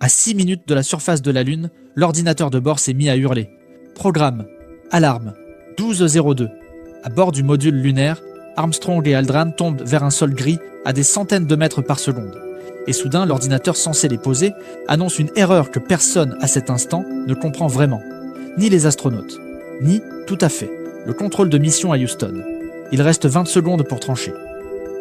À 6 minutes de la surface de la Lune, l'ordinateur de bord s'est mis à hurler. Programme, alarme, 12:02. À bord du module lunaire, Armstrong et Aldrin tombent vers un sol gris à des centaines de mètres par seconde. Et soudain, l'ordinateur censé les poser annonce une erreur que personne à cet instant ne comprend vraiment. Ni les astronautes, ni, tout à fait, le contrôle de mission à Houston. Il reste 20 secondes pour trancher.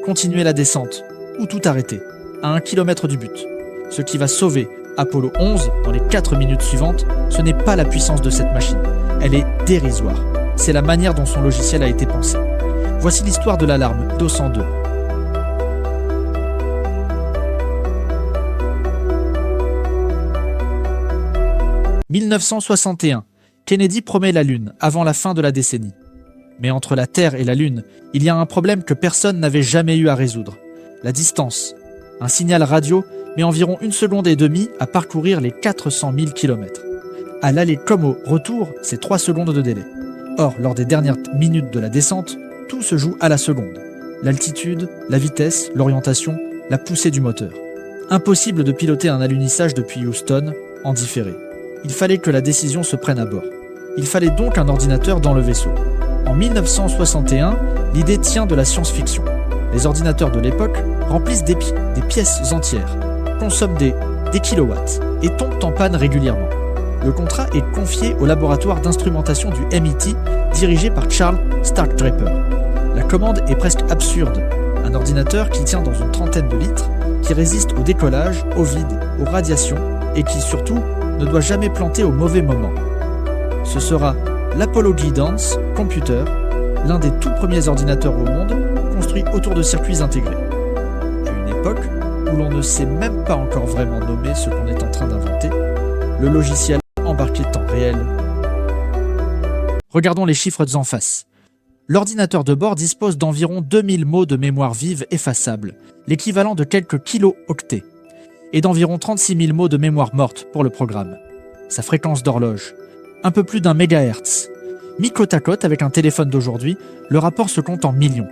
Continuer la descente, ou tout arrêter, à 1 km du but. Ce qui va sauver Apollo 11 dans les 4 minutes suivantes, ce n'est pas la puissance de cette machine. Elle est dérisoire. C'est la manière dont son logiciel a été pensé. Voici l'histoire de l'alarme 202. « 1961. Kennedy promet la Lune avant la fin de la décennie. Mais entre la Terre et la Lune, il y a un problème que personne n'avait jamais eu à résoudre. La distance. Un signal radio met environ 1 seconde et demie à parcourir les 400 000 km. À l'aller comme au retour, c'est 3 secondes de délai. Or, lors des dernières minutes de la descente, tout se joue à la seconde. L'altitude, la vitesse, l'orientation, la poussée du moteur. Impossible de piloter un alunissage depuis Houston en différé. Il fallait que la décision se prenne à bord. Il fallait donc un ordinateur dans le vaisseau. En 1961, l'idée tient de la science-fiction. Les ordinateurs de l'époque remplissent des pièces entières, consomment des kilowatts et tombent en panne régulièrement. Le contrat est confié au laboratoire d'instrumentation du MIT, dirigé par Charles Starkdraper. La commande est presque absurde. Un ordinateur qui tient dans une trentaine de litres, qui résiste au décollage, au vide, aux radiations et qui, surtout, ne doit jamais planter au mauvais moment. Ce sera l'Apollo Guidance Computer, l'un des tout premiers ordinateurs au monde construit autour de circuits intégrés. À une époque où l'on ne sait même pas encore vraiment nommer ce qu'on est en train d'inventer, le logiciel embarqué temps réel. Regardons les chiffres en face. L'ordinateur de bord dispose d'environ 2000 mots de mémoire vive effaçable, l'équivalent de quelques kilo-octets, et d'environ 36 000 mots de mémoire morte pour le programme. Sa fréquence d'horloge, un peu plus d'1 MHz. Mis côte à côte avec un téléphone d'aujourd'hui, le rapport se compte en millions.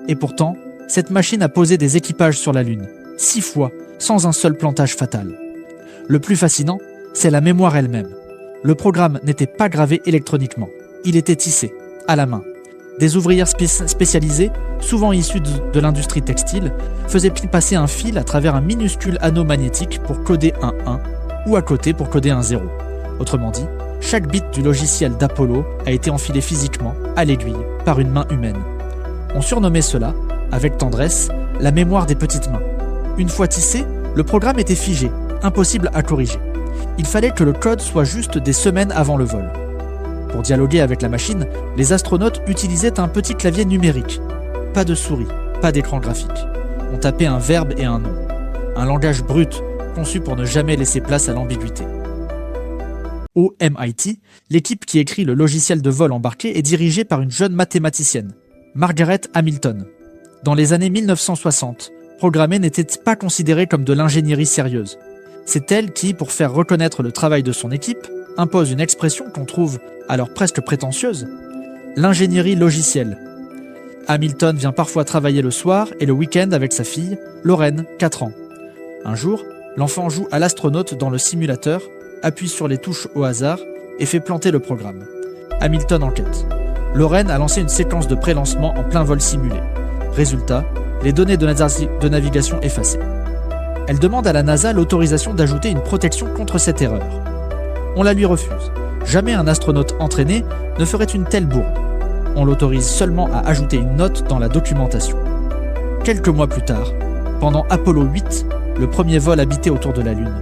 Et pourtant, cette machine a posé des équipages sur la Lune, 6 fois, sans un seul plantage fatal. Le plus fascinant, c'est la mémoire elle-même. Le programme n'était pas gravé électroniquement, il était tissé, à la main. Des ouvrières spécialisées, souvent issues de l'industrie textile, faisaient passer un fil à travers un minuscule anneau magnétique pour coder un 1 ou à côté pour coder un 0. Autrement dit, chaque bit du logiciel d'Apollo a été enfilé physiquement, à l'aiguille, par une main humaine. On surnommait cela, avec tendresse, la mémoire des petites mains. Une fois tissé, le programme était figé, impossible à corriger. Il fallait que le code soit juste des semaines avant le vol. Pour dialoguer avec la machine, les astronautes utilisaient un petit clavier numérique. Pas de souris, pas d'écran graphique. On tapait un verbe et un nom. Un langage brut, conçu pour ne jamais laisser place à l'ambiguïté. Au MIT, l'équipe qui écrit le logiciel de vol embarqué est dirigée par une jeune mathématicienne, Margaret Hamilton. Dans les années 1960, programmer n'était pas considéré comme de l'ingénierie sérieuse. C'est elle qui, pour faire reconnaître le travail de son équipe, impose une expression qu'on trouve alors presque prétentieuse, l'ingénierie logicielle. Hamilton vient parfois travailler le soir et le week-end avec sa fille, Lorraine, 4 ans. Un jour, l'enfant joue à l'astronaute dans le simulateur, appuie sur les touches au hasard et fait planter le programme. Hamilton enquête. Lorraine a lancé une séquence de pré-lancement en plein vol simulé. Résultat, les données de navigation effacées. Elle demande à la NASA l'autorisation d'ajouter une protection contre cette erreur. On la lui refuse. Jamais un astronaute entraîné ne ferait une telle bourde. On l'autorise seulement à ajouter une note dans la documentation. Quelques mois plus tard, pendant Apollo 8, le premier vol habité autour de la Lune,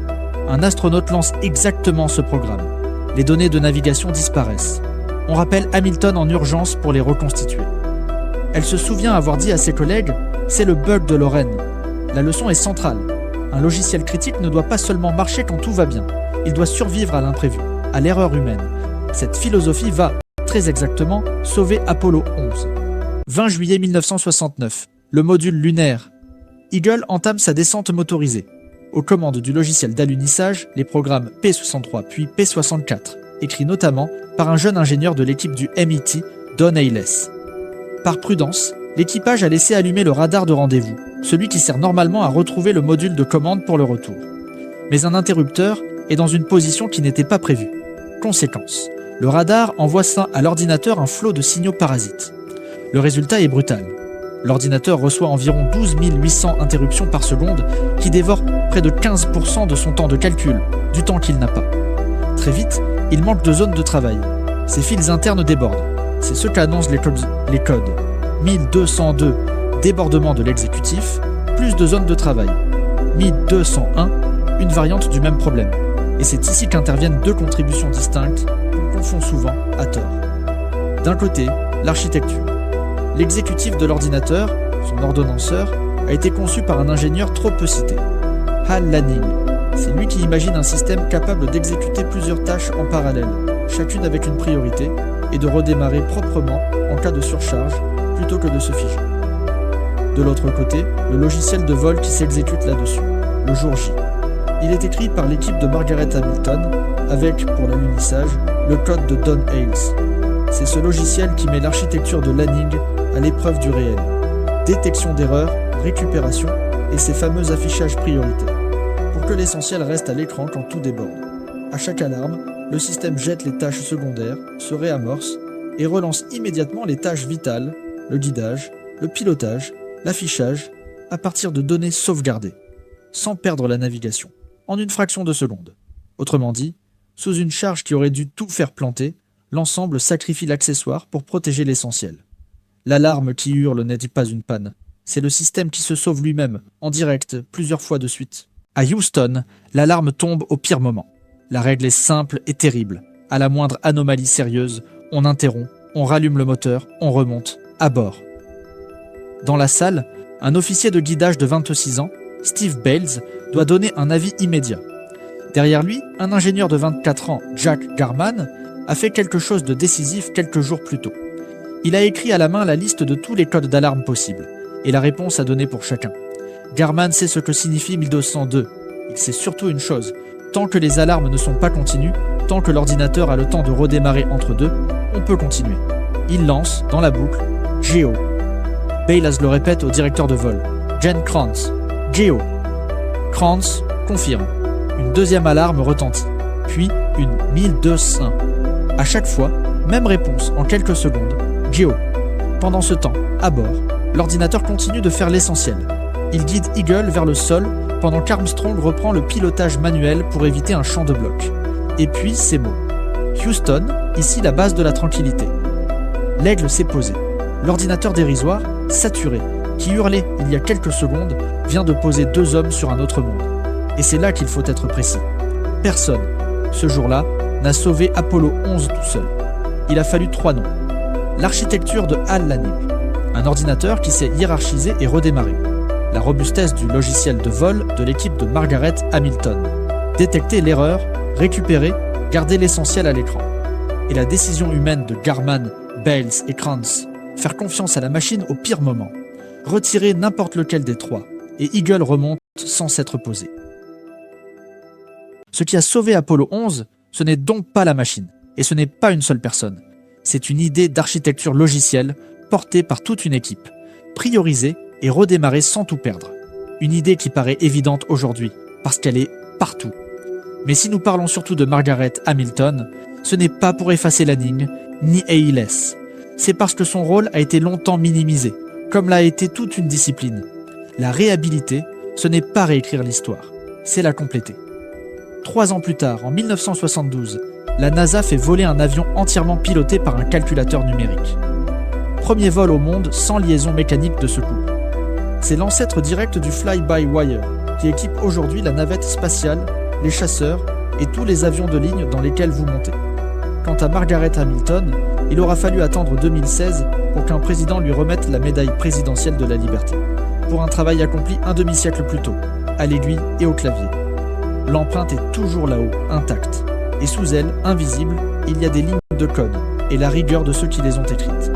un astronaute lance exactement ce programme. Les données de navigation disparaissent. On rappelle Hamilton en urgence pour les reconstituer. Elle se souvient avoir dit à ses collègues « C'est le bug de Lorraine. La leçon est centrale. Un logiciel critique ne doit pas seulement marcher quand tout va bien. Il doit survivre à l'imprévu, à l'erreur humaine. Cette philosophie va, très exactement, sauver Apollo 11. 20 juillet 1969, le module lunaire. Eagle entame sa descente motorisée. Aux commandes du logiciel d'alunissage, les programmes P63 puis P64, écrits notamment par un jeune ingénieur de l'équipe du MIT, Don Ayles. Par prudence, l'équipage a laissé allumer le radar de rendez-vous, celui qui sert normalement à retrouver le module de commande pour le retour. Mais un interrupteur est dans une position qui n'était pas prévue. Conséquence, le radar envoie à l'ordinateur un flot de signaux parasites. Le résultat est brutal. L'ordinateur reçoit environ 12 800 interruptions par seconde qui dévorent près de 15% de son temps de calcul, du temps qu'il n'a pas. Très vite, il manque de zone de travail. Ses fils internes débordent. C'est ce qu'annoncent les codes. 1202, débordement de l'exécutif, plus de zones de travail. 1201, une variante du même problème. Et c'est ici qu'interviennent deux contributions distinctes qu'on confond souvent à tort. D'un côté, l'architecture. L'exécutif de l'ordinateur, son ordonnanceur, a été conçu par un ingénieur trop peu cité, Hal Lanning. C'est lui qui imagine un système capable d'exécuter plusieurs tâches en parallèle, chacune avec une priorité, et de redémarrer proprement en cas de surcharge, plutôt que de se figer. De l'autre côté, le logiciel de vol qui s'exécute là-dessus, le jour J. Il est écrit par l'équipe de Margaret Hamilton, avec, pour l'alunissage, le code de Don Hales. C'est ce logiciel qui met l'architecture de Lanning à l'épreuve du réel. Détection d'erreurs, récupération et ces fameux affichages prioritaires, pour que l'essentiel reste à l'écran quand tout déborde. À chaque alarme, le système jette les tâches secondaires, se réamorce et relance immédiatement les tâches vitales, le guidage, le pilotage, l'affichage, à partir de données sauvegardées, sans perdre la navigation, en une fraction de seconde. Autrement dit, sous une charge qui aurait dû tout faire planter, l'ensemble sacrifie l'accessoire pour protéger l'essentiel. L'alarme qui hurle n'est pas une panne, c'est le système qui se sauve lui-même, en direct, plusieurs fois de suite. À Houston, l'alarme tombe au pire moment. La règle est simple et terrible. À la moindre anomalie sérieuse, on interrompt, on rallume le moteur, on remonte, à bord. Dans la salle, un officier de guidage de 26 ans, Steve Bales, doit donner un avis immédiat. Derrière lui, un ingénieur de 24 ans, Jack Garman, a fait quelque chose de décisif quelques jours plus tôt. Il a écrit à la main la liste de tous les codes d'alarme possibles, et la réponse à donner pour chacun. Garman sait ce que signifie 1202. Il sait surtout une chose, tant que les alarmes ne sont pas continues, tant que l'ordinateur a le temps de redémarrer entre deux, on peut continuer. Il lance, dans la boucle, Geo. Bales le répète au directeur de vol, Jen Krantz, Geo. Krantz confirme. Une deuxième alarme retentit, puis une 1201. À chaque fois, même réponse en quelques secondes, Geo. Pendant ce temps, à bord, l'ordinateur continue de faire l'essentiel. Il guide Eagle vers le sol pendant qu'Armstrong reprend le pilotage manuel pour éviter un champ de bloc. Et puis ces mots. Houston, ici la base de la tranquillité. L'aigle s'est posé. L'ordinateur dérisoire, saturé, qui hurlait il y a quelques secondes, vient de poser deux hommes sur un autre monde. Et c'est là qu'il faut être précis. Personne, ce jour-là, n'a sauvé Apollo 11 tout seul. Il a fallu 3 noms. L'architecture de Hal Lanning, un ordinateur qui s'est hiérarchisé et redémarré. La robustesse du logiciel de vol de l'équipe de Margaret Hamilton. Détecter l'erreur, récupérer, garder l'essentiel à l'écran. Et la décision humaine de Garman, Bales et Krantz, faire confiance à la machine au pire moment. Retirer n'importe lequel des trois, et Eagle remonte sans s'être posé. Ce qui a sauvé Apollo 11, ce n'est donc pas la machine, et ce n'est pas une seule personne. C'est une idée d'architecture logicielle portée par toute une équipe, priorisée et redémarrée sans tout perdre. Une idée qui paraît évidente aujourd'hui, parce qu'elle est partout. Mais si nous parlons surtout de Margaret Hamilton, ce n'est pas pour effacer Lanning, ni Hales. C'est parce que son rôle a été longtemps minimisé, comme l'a été toute une discipline. La réhabiliter, ce n'est pas réécrire l'histoire, c'est la compléter. 3 ans plus tard, en 1972, la NASA fait voler un avion entièrement piloté par un calculateur numérique. Premier vol au monde sans liaison mécanique de secours. C'est l'ancêtre direct du fly-by-wire, qui équipe aujourd'hui la navette spatiale, les chasseurs et tous les avions de ligne dans lesquels vous montez. Quant à Margaret Hamilton, il aura fallu attendre 2016 pour qu'un président lui remette la médaille présidentielle de la liberté, pour un travail accompli un demi-siècle plus tôt, à l'aiguille et au clavier. L'empreinte est toujours là-haut, intacte, et sous elle, invisible, il y a des lignes de code et la rigueur de ceux qui les ont écrites.